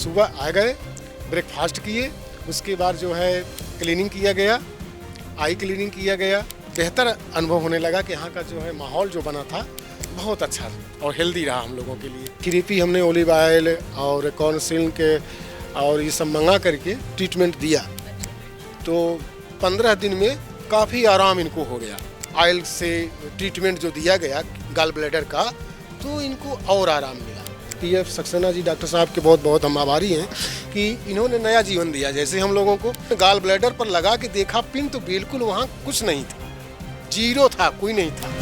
सुबह आ गए, ब्रेकफास्ट किए, उसके बाद जो है क्लीनिंग किया गया, आई क्लीनिंग किया गया। बेहतर अनुभव होने लगा कि यहाँ का जो है माहौल जो बना था बहुत अच्छा और हेल्दी रहा हम लोगों के लिए। थेरेपी हमने ऑलिव ऑयल और कॉर्नसिल के और ये सब मंगा करके ट्रीटमेंट दिया, तो 15 दिन में काफ़ी आराम इनको हो गया। ऑयल से ट्रीटमेंट जो दिया गया गॉल ब्लैडर का, तो इनको और आराम मिला। पीएफ सक्सेना जी डॉक्टर साहब के बहुत बहुत हम आभारी हैं कि इन्होंने नया जीवन दिया। जैसे हम लोगों को गॉल ब्लैडर पर लगा के देखा पिन, तो बिल्कुल वहाँ कुछ नहीं था, जीरो था, कोई नहीं था।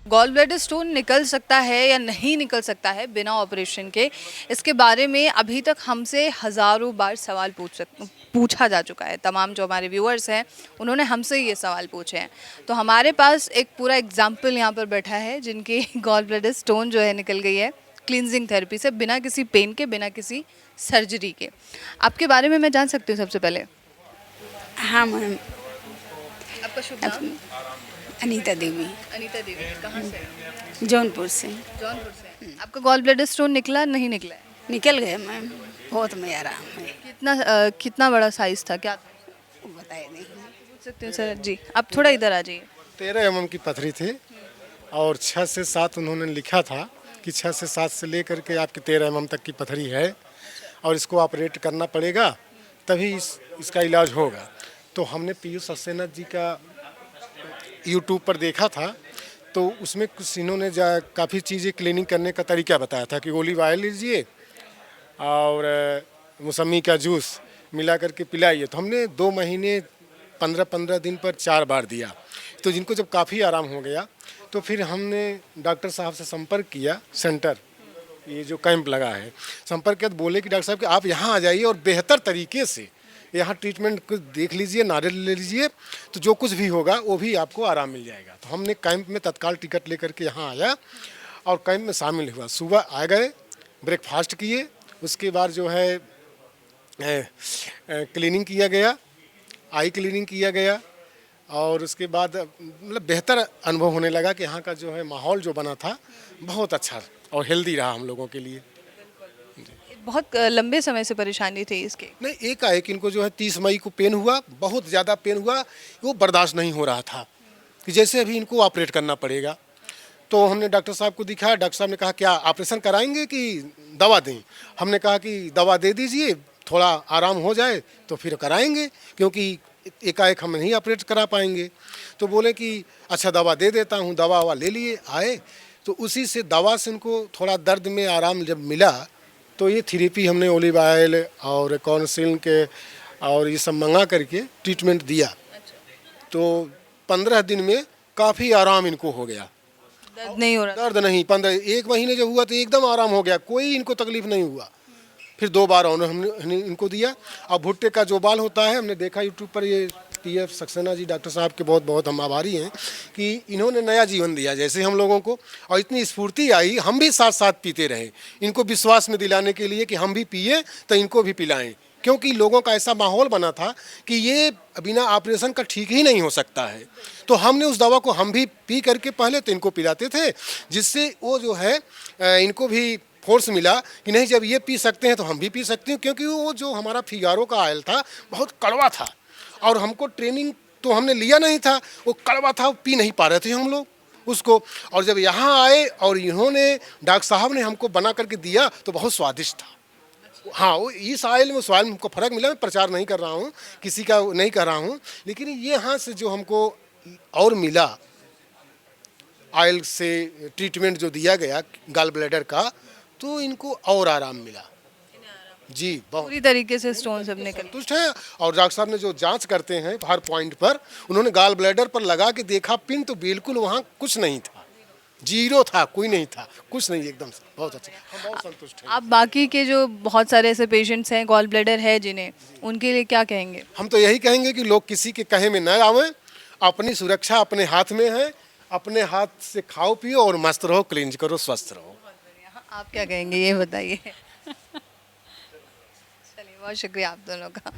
गॉल ब्लैडर स्टोन निकल सकता है या नहीं निकल सकता है बिना ऑपरेशन के, इसके बारे में अभी तक हमसे हज़ारों बार सवाल पूछा जा चुका है। तमाम जो हमारे व्यूअर्स हैं उन्होंने हमसे ये सवाल पूछे हैं। तो हमारे पास एक पूरा एग्जाम्पल यहाँ पर बैठा है जिनकी गॉल ब्लैडर स्टोन जो है निकल गई है क्लींजिंग थेरेपी से, बिना किसी पेन के, बिना किसी सर्जरी के। आपके बारे में मैं जान सकती हूँ सबसे पहले? हाँ मैम, आपका शुभ नाम? अनीता देवी, अनीता देवी। कहाँ से? जौनपुर से। जौनपुर से। आपका गॉल ब्लैडर स्टोन निकला नहीं निकला है? निकल गए मैम, बहुत में आराम है। कितना बड़ा साइज था, क्या था? वो बताए नहीं। पूछ सकते हो सर जी? आप थोड़ा इधर आ जाइए। 13 mm की पथरी थी और 6 से 7 उन्होंने लिखा था कि 6 से 7 से लेकर के आपकी 13 mm तक की पथरी है और इसको ऑपरेट करना पड़ेगा, तभी इसका इलाज होगा। तो हमने पीयूष सक्सेना जी का यूट्यूब पर देखा था, तो उसमें कुछ इन्होंने काफ़ी चीज़ें क्लीनिंग करने का तरीका बताया था कि ऑलिव ऑयल लीजिए और मौसमी का जूस मिला करके पिलाइए। तो हमने 2 महीने 15-15 दिन पर 4 बार दिया। तो जिनको जब काफ़ी आराम हो गया, तो फिर हमने डॉक्टर साहब से संपर्क किया। सेंटर ये जो कैंप लगा है, संपर्क किया तो बोले कि डॉक्टर साहब कि आप यहाँ आ जाइए और बेहतर तरीके से यहाँ ट्रीटमेंट को देख लीजिए, नारियल ले लीजिए, तो जो कुछ भी होगा वो भी आपको आराम मिल जाएगा। तो हमने कैंप में तत्काल टिकट लेकर के यहाँ आया और कैंप में शामिल हुआ। सुबह आ गए, ब्रेकफास्ट किए, उसके बाद जो है क्लीनिंग किया गया, आई क्लीनिंग किया गया और उसके बाद मतलब बेहतर अनुभव होने लगा कि यहाँ का जो है माहौल जो बना था बहुत अच्छा और हेल्दी रहा हम लोगों के लिए। बहुत लंबे समय से परेशानी थी इसके? नहीं, एकाएक इनको जो है 30 मई को पेन हुआ, बहुत ज़्यादा पेन हुआ, वो बर्दाश्त नहीं हो रहा था कि जैसे अभी इनको ऑपरेट करना पड़ेगा। तो हमने डॉक्टर साहब को दिखाया, डॉक्टर साहब ने कहा क्या ऑपरेशन कराएंगे कि दवा दें? हमने कहा कि दवा दे दीजिए, थोड़ा आराम हो जाए तो फिर कराएंगे, क्योंकि एकाएक हम नहीं ऑपरेट करा पाएंगे। तो बोले कि अच्छा दवा दे देता हूँ। दवा ले लिए आए, तो उसी से दवा से इनको थोड़ा दर्द में आराम जब मिला, तो ये थेरेपी हमने ऑलिव ऑयल और कॉर्नसिल के और ये सब मंगा करके ट्रीटमेंट दिया। तो 15 दिन में काफ़ी आराम इनको हो गया। दर्द नहीं हो रहा? दर्द नहीं, 1 महीने जब हुआ तो एकदम आराम हो गया, कोई इनको तकलीफ नहीं हुआ। फिर 2 बार और हमने इनको दिया। अब भुट्टे का जो बाल होता है, हमने देखा यूट्यूब पर, ये पीएफ सक्सेना जी डॉक्टर साहब के बहुत बहुत हम आभारी हैं कि इन्होंने नया जीवन दिया जैसे हम लोगों को, और इतनी स्फूर्ति आई, हम भी साथ साथ पीते रहे, इनको विश्वास में दिलाने के लिए कि हम भी पिए तो इनको भी पिलाएं, क्योंकि लोगों का ऐसा माहौल बना था कि ये बिना ऑपरेशन का ठीक ही नहीं हो सकता है। तो हमने उस दवा को हम भी पी करके पहले तो इनको पिलाते थे, जिससे वो जो है इनको भी फोर्स मिला कि नहीं, जब ये पी सकते हैं तो हम भी पी सकते हैं, क्योंकि वो जो हमारा फिगारो का ऑयल था बहुत कड़वा था और हमको ट्रेनिंग तो हमने लिया नहीं था, वो कड़वा था, पी नहीं पा रहे थे हम लोग उसको। और जब यहाँ आए और इन्होंने डॉक्टर साहब ने हमको बना करके दिया तो बहुत स्वादिष्ट था। हाँ, वो इस ऑयल में उस ऑयल में हमको फ़र्क मिला। मैं प्रचार नहीं कर रहा हूँ, किसी का नहीं कर रहा हूँ, लेकिन ये यहाँ से जो हमको और मिला ऑयल से ट्रीटमेंट जो दिया गया गॉल ब्लैडर का, तो इनको और आराम मिला जी। बहुत पूरी तरीके से स्टोन सब निकल संतुष्ट है। और डॉक्टर साहब ने जो जांच करते हैं हर पॉइंट पर, उन्होंने गॉल ब्लैडर पर लगा के देखा पिन, तो बिल्कुल वहाँ कुछ नहीं था, जीरो था, कोई नहीं था, कुछ नहीं, एकदम से बहुत अच्छा। हम बहुत संतुष्ट हैं। आप बाकी के जो बहुत सारे ऐसे पेशेंट्स हैं गॉल ब्लैडर है जिन्हें, उनके लिए क्या कहेंगे? हम तो यही कहेंगे कि लोग किसी के कहे में न आवें, अपनी सुरक्षा अपने हाथ में है, अपने हाथ से खाओ पियो और मस्त रहो, क्लींज करो, स्वस्थ रहो। आप क्या कहेंगे ये बताइए? चलिए, बहुत शुक्रिया आप दोनों का।